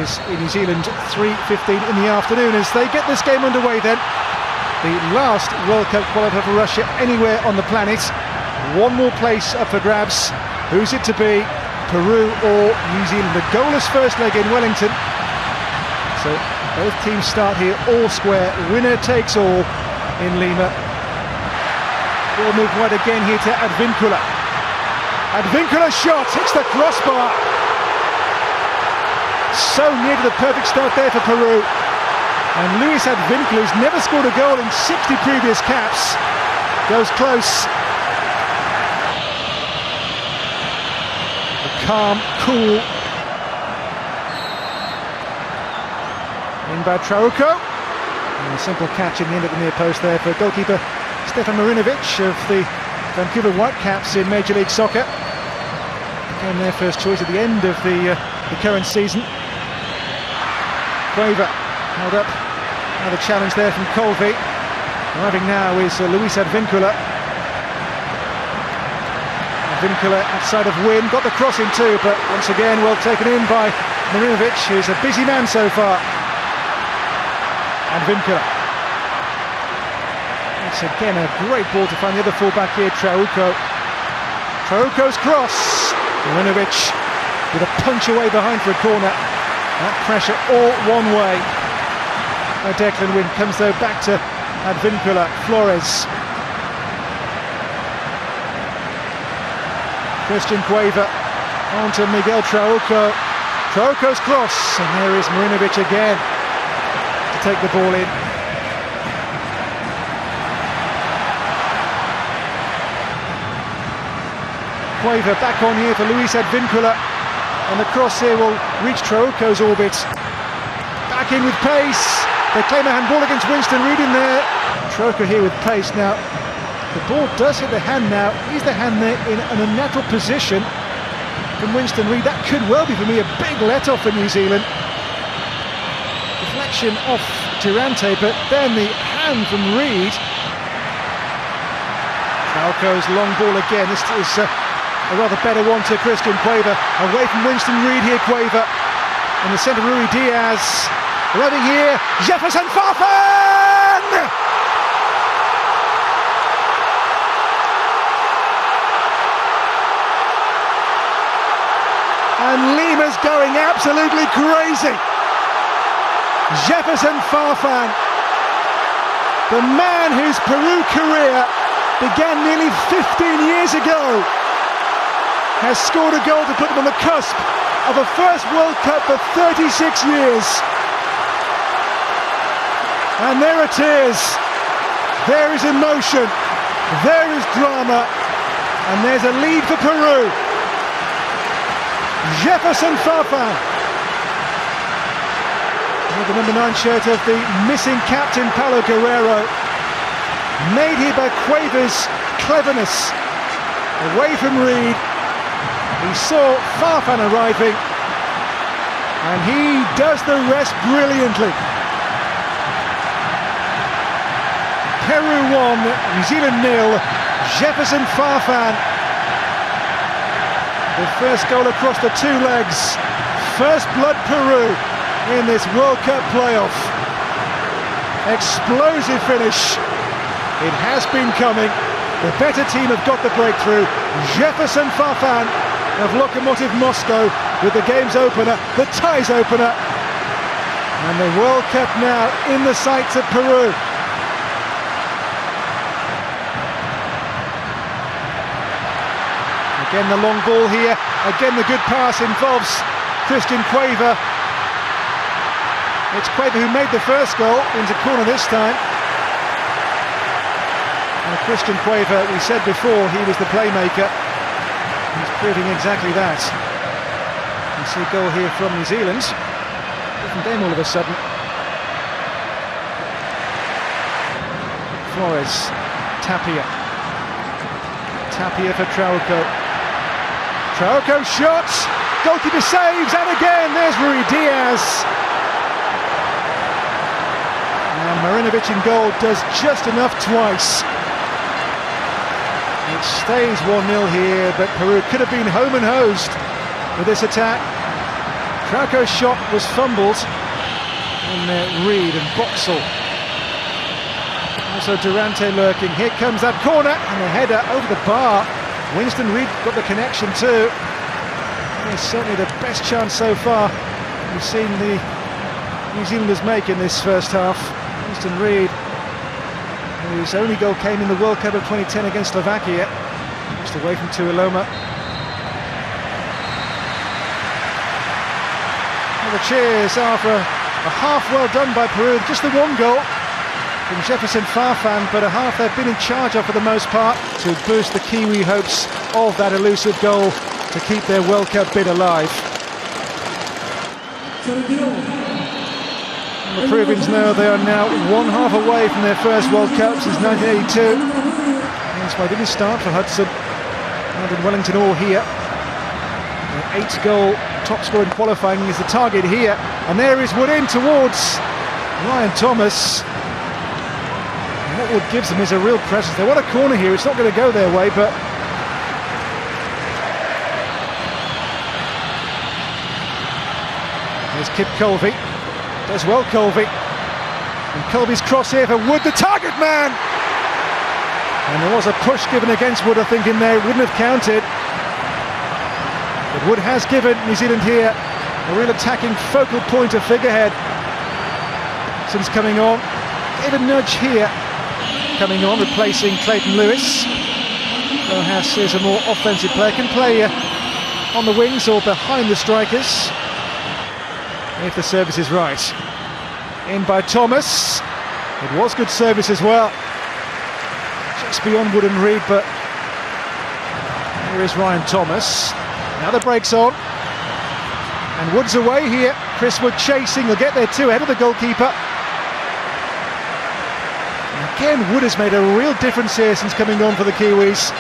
is in New Zealand, 3:15 in the afternoon, as they get this game underway then. The last World Cup qualifier for Russia anywhere on the planet. One more place up for grabs. Who's it to be? Peru or New Zealand? A goalless first leg in Wellington. So both teams start here all square. Winner takes all in Lima. Ball moved wide again here to Advincula. Advincula's shot hits the crossbar. So near to the perfect start there for Peru. And Luis Advincula, who's never scored a goal in 60 previous caps, goes close. A calm, cool. In by Trauco. And a simple catch in the end of the near post there for goalkeeper Stefan Marinovic of the Vancouver Whitecaps in Major League Soccer. Became their first choice at the end of the current season. Quaver held up. Another challenge there from Colby. Arriving now is Luis Advincula. Advincula outside of Wynn, got the cross in too, but once again well taken in by Marinovic, who's a busy man so far. Advincula. It's again a great ball to find the other fullback here, Trauco. Trauco's cross. Marinovic with a punch away behind for a corner. That pressure all one way. Declan Wynn comes though back to Advincula. Flores. Christian Quaver on to Miguel Trauco. Trauco's cross, and there is Marinovic again to take the ball in. Quaver back on here for Luis Advincula, and the cross here will reach Trauco's orbit. Back in with pace. They claim a handball against Winston Reid in there. Trauco here with pace. Now the ball does hit the hand now. Is the hand there in an unnatural position from Winston Reid? That could well be, for me, a big let-off for New Zealand. Deflection off Durante, but then the hand from Reid. Trauco's long ball again. This is a rather better one to Christian Quaver. Away from Winston Reid here, Quaver. In the centre, Rui Diaz. Arriving here, Jefferson Farfan! And Lima's going absolutely crazy. Jefferson Farfan, the man whose Peru career began nearly 15 years ago, has scored a goal to put them on the cusp of a first World Cup for 36 years. And there it is. There is emotion. There is drama. And there's a lead for Peru. Jefferson Farfan. With the number 9 shirt of the missing captain, Paulo Guerrero. Made here by Quaver's cleverness. Away from Reid. He saw Farfan arriving. And he does the rest brilliantly. Peru 1, New Zealand 0, Jefferson Farfan. The first goal across the two legs. First blood Peru in this World Cup playoff. Explosive finish. It has been coming. The better team have got the breakthrough. Jefferson Farfan of Lokomotiv Moscow with the game's opener, the ties opener. And the World Cup now in the sights of Peru. Again the long ball here, again the good pass involves Christian Quaver. It's Quaver who made the first goal, into corner this time. And Christian Quaver, we said before, he was the playmaker. He's proving exactly that. You see a goal here from New Zealand. Different game all of a sudden. Flores, Tapia. Tapia for Trauco. Trauco shot, goalkeeper saves, and again there's Rui Diaz. And Marinovic in goal does just enough twice. It stays 1-0 here, but Peru could have been home and hosed with this attack. Trauco's shot was fumbled, and Reed and Boxall. Also Durante lurking. Here comes that corner, and a header over the bar. Winston Reid got the connection too. It's certainly the best chance so far we've seen the New Zealanders make in this first half. Winston Reid, whose only goal came in the World Cup of 2010 against Slovakia, just away from Tuiloma. Well, the cheers are for a half well done by Peru. Just the one goal from Jefferson Farfan, but a half they've been in charge of for the most part to boost the Kiwi hopes of that elusive goal to keep their World Cup bid alive. The Peruvians know they are now one half away from their first World Cup since 1982. That's why they didn't start for Hudson and in Wellington all here. An 8-goal top scorer in qualifying is the target here, and there is Wood in towards Ryan Thomas. And what Wood gives them is a real presence. They want a corner here, it's not going to go their way, but there's Kip Colby. Does well, Colby. And Colby's cross here for Wood, the target man! And there was a push given against Wood, I think, in there. It wouldn't have counted. But Wood has given New Zealand here a real attacking focal point of figurehead since coming on. Gave a nudge here, coming on, replacing Clayton Lewis. Rojas is a more offensive player, can play on the wings or behind the strikers if the service is right. In by Thomas. It was good service as well. Just beyond Wood and Reid, but here is Ryan Thomas. Now the break's on. And Wood's away here. Chris Wood chasing, they'll get there too, ahead of the goalkeeper. And again, Wood has made a real difference here since coming on for the Kiwis.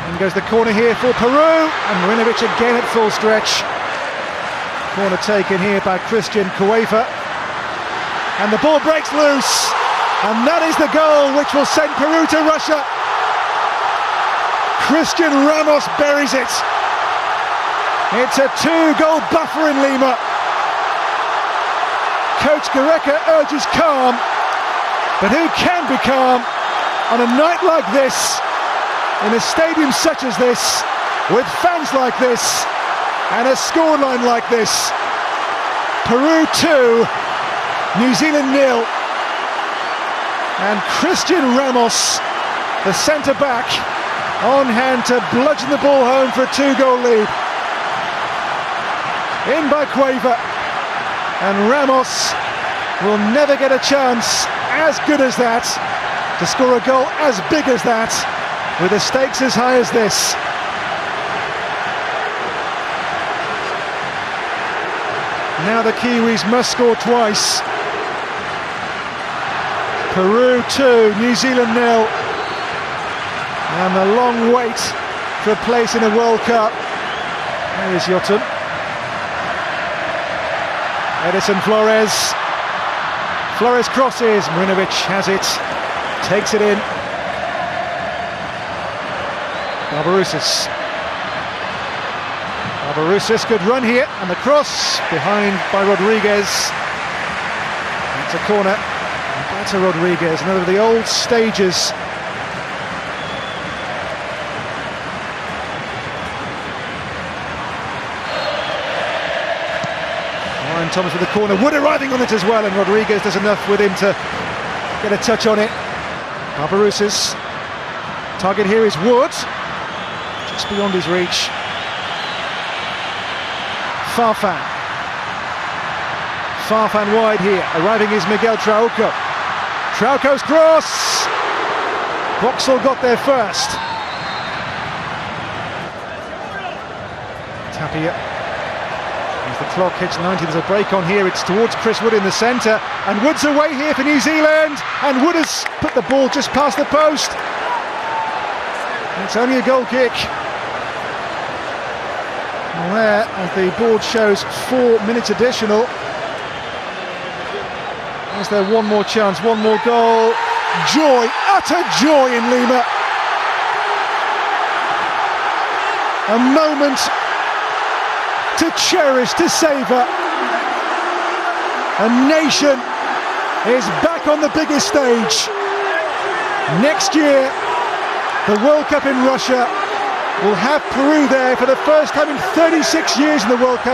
And goes the corner here for Peru, and Marinovic again at full stretch. Corner taken here by Christian Cueva, and the ball breaks loose, and that is the goal which will send Peru to Russia. Christian Ramos buries it. It's a 2-goal buffer in Lima. Coach Gareca urges calm, but who can be calm on a night like this, in a stadium such as this, with fans like this, and a scoreline like this? Peru 2, New Zealand 0. And Christian Ramos, the centre-back, on hand to bludgeon the ball home for a 2-goal lead. In by Cueva. And Ramos will never get a chance as good as that to score a goal as big as that, with the stakes as high as this. Now the Kiwis must score twice. Peru 2, New Zealand 0. And the long wait for a place in a World Cup. There is Yotun. Edison Flores. Flores crosses, Marinovic has it, takes it in. Barbarouses. Barbarouses, good run here, and the cross behind by Rodriguez. It's a corner, and back to Rodriguez, another of the old stages. Ryan Thomas with the corner, Wood arriving on it as well, and Rodriguez does enough with him to get a touch on it. Barbarouses. Target here is Wood, just beyond his reach. Farfan. Farfan wide here, arriving is Miguel Trauco. Trauco's cross! Boxall got there first. Tapia. As the clock hits 90, there's a break on here, it's towards Chris Wood in the centre, and Wood's away here for New Zealand, and Wood has put the ball just past the post. It's only a goal kick. Well, there, as the board shows, 4 minutes additional. Is there one more chance, one more goal? Joy, utter joy in Lima. A moment to cherish, to savour. A nation is back on the biggest stage. Next year, the World Cup in Russia will have Peru there for the first time in 36 years in the World Cup.